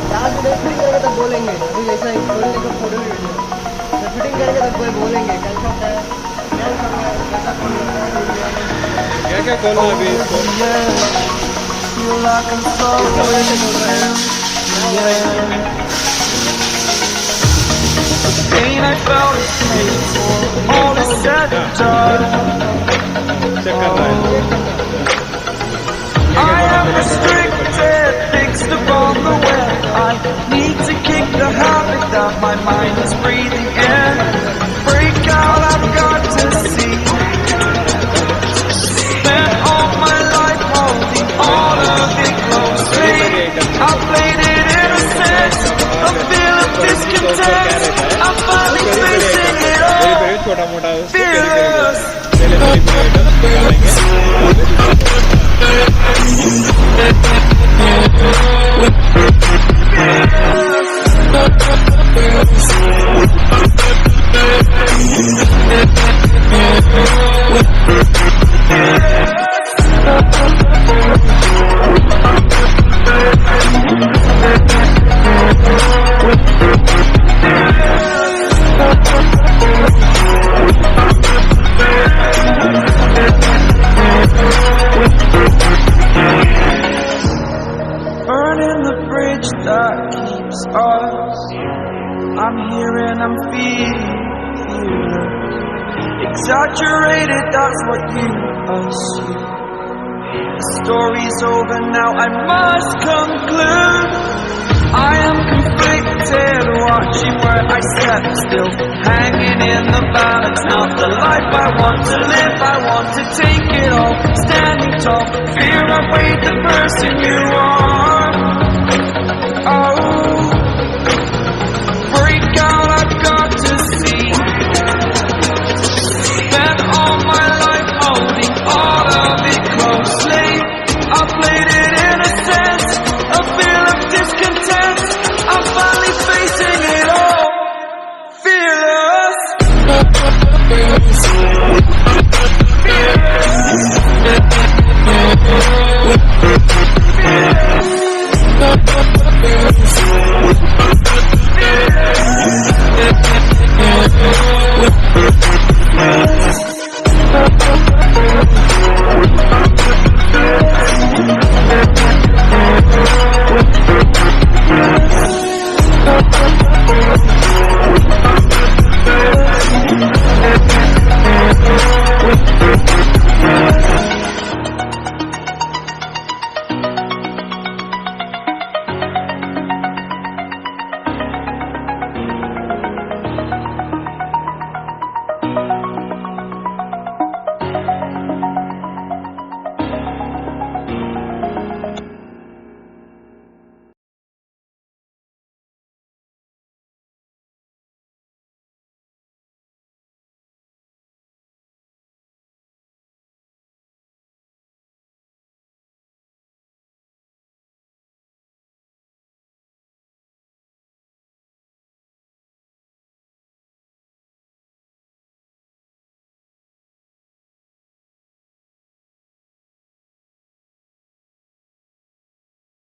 Last day fitting करेंगे तब बोलेंगे, अभी जैसा खोलने का फोटो वीडियो जब फिटिंग करेंगे तब कोई बोलेंगे कैसा है, क्या क्या खोलना है अभी इसको? चेक कर रहा है। I am restricted, fixed upon the web. I need to kick the habit that my mind is breathing in. Break out, I've got to see. Spent all my life holding all of it closely. I played it innocent, a feel of discontent. I'm finally facing it all. Fearless. Burning the bridge that keeps us. I'm here and I'm feeling exaggerated, that's what you assume. The story's over now, I must conclude. I am conflicted, watching where I step still, hanging in the balance. Not the life I want to live, I want to take it all. Standing tall, fear I weighed the person you are.